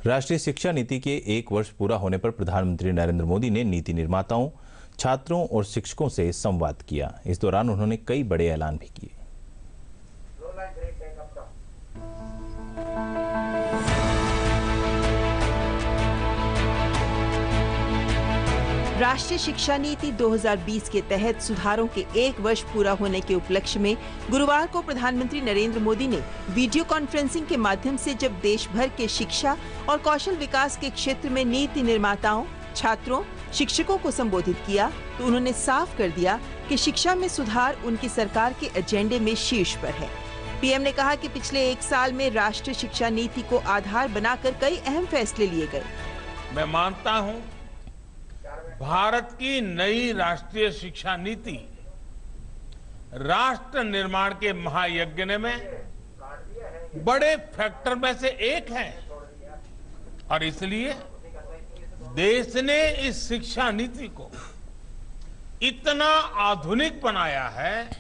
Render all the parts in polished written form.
राष्ट्रीय शिक्षा नीति के 1 वर्ष पूरा होने पर प्रधानमंत्री नरेंद्र मोदी ने नीति निर्माताओं, छात्रों और शिक्षकों से संवाद किया। इस दौरान उन्होंने कई बड़े ऐलान भी किए। राष्ट्रीय शिक्षा नीति 2020 के तहत सुधारों के 1 वर्ष पूरा होने के उपलक्ष्य में गुरुवार को प्रधानमंत्री नरेंद्र मोदी ने वीडियो कॉन्फ्रेंसिंग के माध्यम से जब देश भर के शिक्षा और कौशल विकास के क्षेत्र में नीति निर्माताओं, छात्रों, शिक्षकों को संबोधित किया तो उन्होंने साफ कर दिया कि शिक्षा में सुधार उनकी सरकार के एजेंडे में शीर्ष पर है। पीएम ने कहा कि पिछले 1 साल में राष्ट्रीय शिक्षा नीति को आधार बनाकर कई अहम फैसले लिए गए। मैं मानता हूं भारत की नई राष्ट्रीय शिक्षा नीति राष्ट्र निर्माण के महायज्ञ में बड़े फैक्टर में से एक है और इसलिए देश ने इस शिक्षा नीति को इतना आधुनिक बनाया है,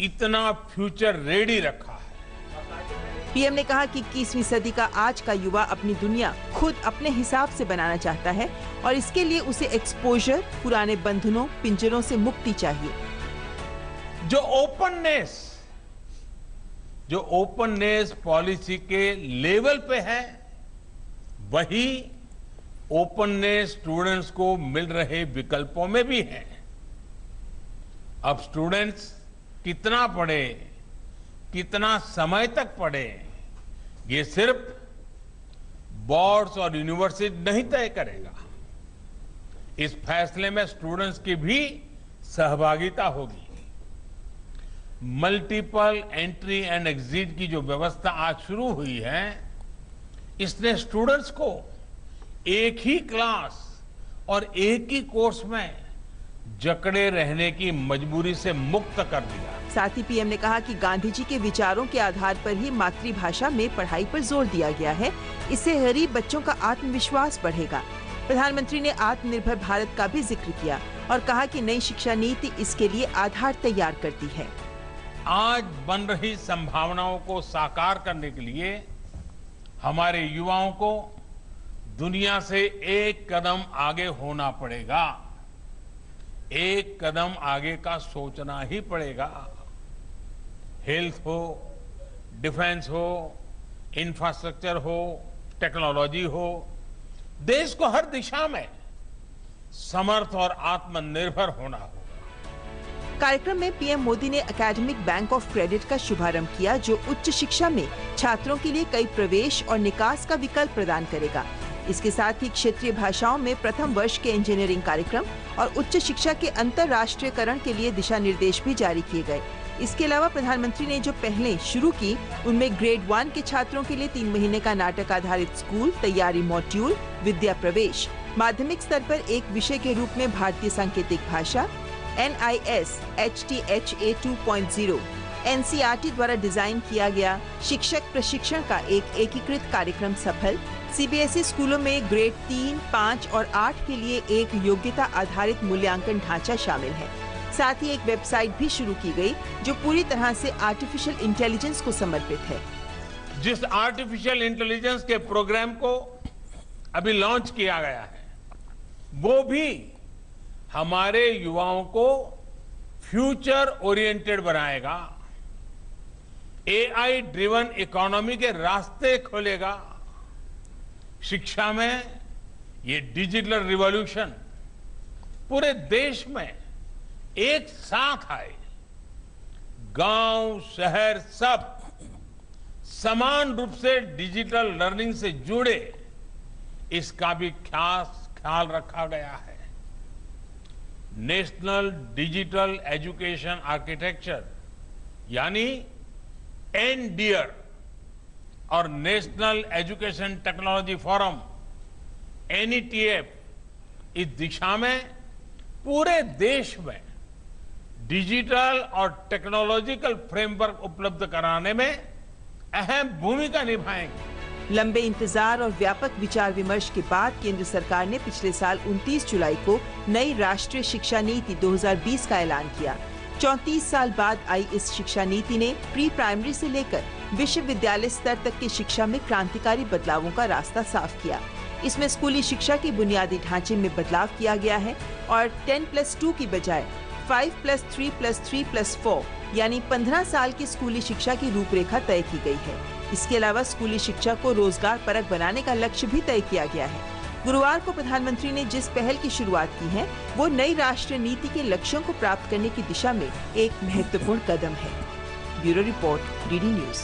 इतना फ्यूचर रेडी रखा है। पीएम ने कहा कि 21वीं सदी का आज का युवा अपनी दुनिया खुद अपने हिसाब से बनाना चाहता है और इसके लिए उसे एक्सपोजर, पुराने बंधनों, पिंजरों से मुक्ति चाहिए। जो ओपननेस पॉलिसी के लेवल पे है, वही ओपननेस स्टूडेंट्स को मिल रहे विकल्पों में भी है। अब स्टूडेंट्स कितना पढ़े, कितना समय तक पढ़े, ये सिर्फ बोर्ड्स और यूनिवर्सिटी नहीं तय करेगा। इस फैसले में स्टूडेंट्स की भी सहभागिता होगी। मल्टीपल एंट्री एंड एग्जिट की जो व्यवस्था आज शुरू हुई है, इसने स्टूडेंट्स को एक ही क्लास और एक ही कोर्स में जकड़े रहने की मजबूरी से मुक्त कर दिया। साथ ही पीएम ने कहा कि गांधी जी के विचारों के आधार पर ही मातृभाषा में पढ़ाई पर जोर दिया गया है। इससे गरीब बच्चों का आत्मविश्वास बढ़ेगा। प्रधानमंत्री ने आत्मनिर्भर भारत का भी जिक्र किया और कहा कि नई शिक्षा नीति इसके लिए आधार तैयार करती है। आज बन रही संभावनाओं को साकार करने के लिए हमारे युवाओं को दुनिया से एक कदम आगे होना पड़ेगा। एक कदम आगे का सोचना ही पड़ेगा। हेल्थ हो, डिफेंस हो, इंफ्रास्ट्रक्चर हो, टेक्नोलॉजी हो, देश को हर दिशा में समर्थ और आत्मनिर्भर होना होगा। कार्यक्रम में पीएम मोदी ने एकेडमिक बैंक ऑफ क्रेडिट का शुभारंभ किया, जो उच्च शिक्षा में छात्रों के लिए कई प्रवेश और निकास का विकल्प प्रदान करेगा। इसके साथ ही क्षेत्रीय भाषाओं में प्रथम वर्ष के इंजीनियरिंग कार्यक्रम और उच्च शिक्षा के अंतर्राष्ट्रीयकरण के लिए दिशा निर्देश भी जारी किए गए। इसके अलावा प्रधानमंत्री ने जो पहलें शुरू की, उनमें ग्रेड 1 के छात्रों के लिए 3 महीने का नाटक आधारित स्कूल तैयारी मॉड्यूल, विद्या प्रवेश, माध्यमिक स्तर पर एक विषय के रूप में भारतीय सांकेतिक भाषा, NIS HTHA 2.0 NCERT द्वारा डिजाइन किया गया शिक्षक प्रशिक्षण का एक एकीकृत कार्यक्रम सफल, CBSE स्कूलों में ग्रेड 3, 5 और 8 के लिए एक योग्यता आधारित मूल्यांकन ढांचा शामिल है। साथ ही एक वेबसाइट भी शुरू की गई, जो पूरी तरह से आर्टिफिशियल इंटेलिजेंस को समर्पित है। जिस आर्टिफिशियल इंटेलिजेंस के प्रोग्राम को अभी लॉन्च किया गया है, वो भी हमारे युवाओं को फ्यूचर ओरिएंटेड बनाएगा, AI ड्रिवन इकोनॉमी के रास्ते खोलेगा। शिक्षा में ये डिजिटल रिवॉल्यूशन पूरे देश में एक साथ आए, गांव, शहर सब समान रूप से डिजिटल लर्निंग से जुड़े, इसका भी ख्याल रखा गया है। नेशनल डिजिटल एजुकेशन आर्किटेक्चर यानी NDEAR और national education technology forum NETF इस दिशा में पूरे देश में डिजिटल और टेक्नोलॉजिकल फ्रेमवर्क उपलब्ध कराने में अहम भूमिका निभाएंगे। लंबे इंतजार और व्यापक विचार विमर्श के बाद केंद्र सरकार ने पिछले साल 29 जुलाई को नई राष्ट्रीय शिक्षा नीति 2020 का ऐलान किया। 34 साल बाद आई इस शिक्षा नीति ने प्री प्राइमरी से लेकर विश्वविद्यालय स्तर तक की शिक्षा में क्रांतिकारी बदलावों का रास्ता साफ किया। इसमें स्कूली शिक्षा के बुनियादी ढांचे में बदलाव किया गया है और 10+2 की बजाय 5+3+3+4 यानी 15 साल की स्कूली शिक्षा की रूपरेखा तय की गई है। इसके अलावा स्कूली शिक्षा को रोजगार परक बनाने का लक्ष्य भी तय किया गया है। गुरुवार को प्रधानमंत्री ने जिस पहल की शुरुआत की है वो नई राष्ट्रीय नीति के लक्ष्यों को प्राप्त करने की दिशा में एक महत्वपूर्ण कदम है। Bureau report, DD news.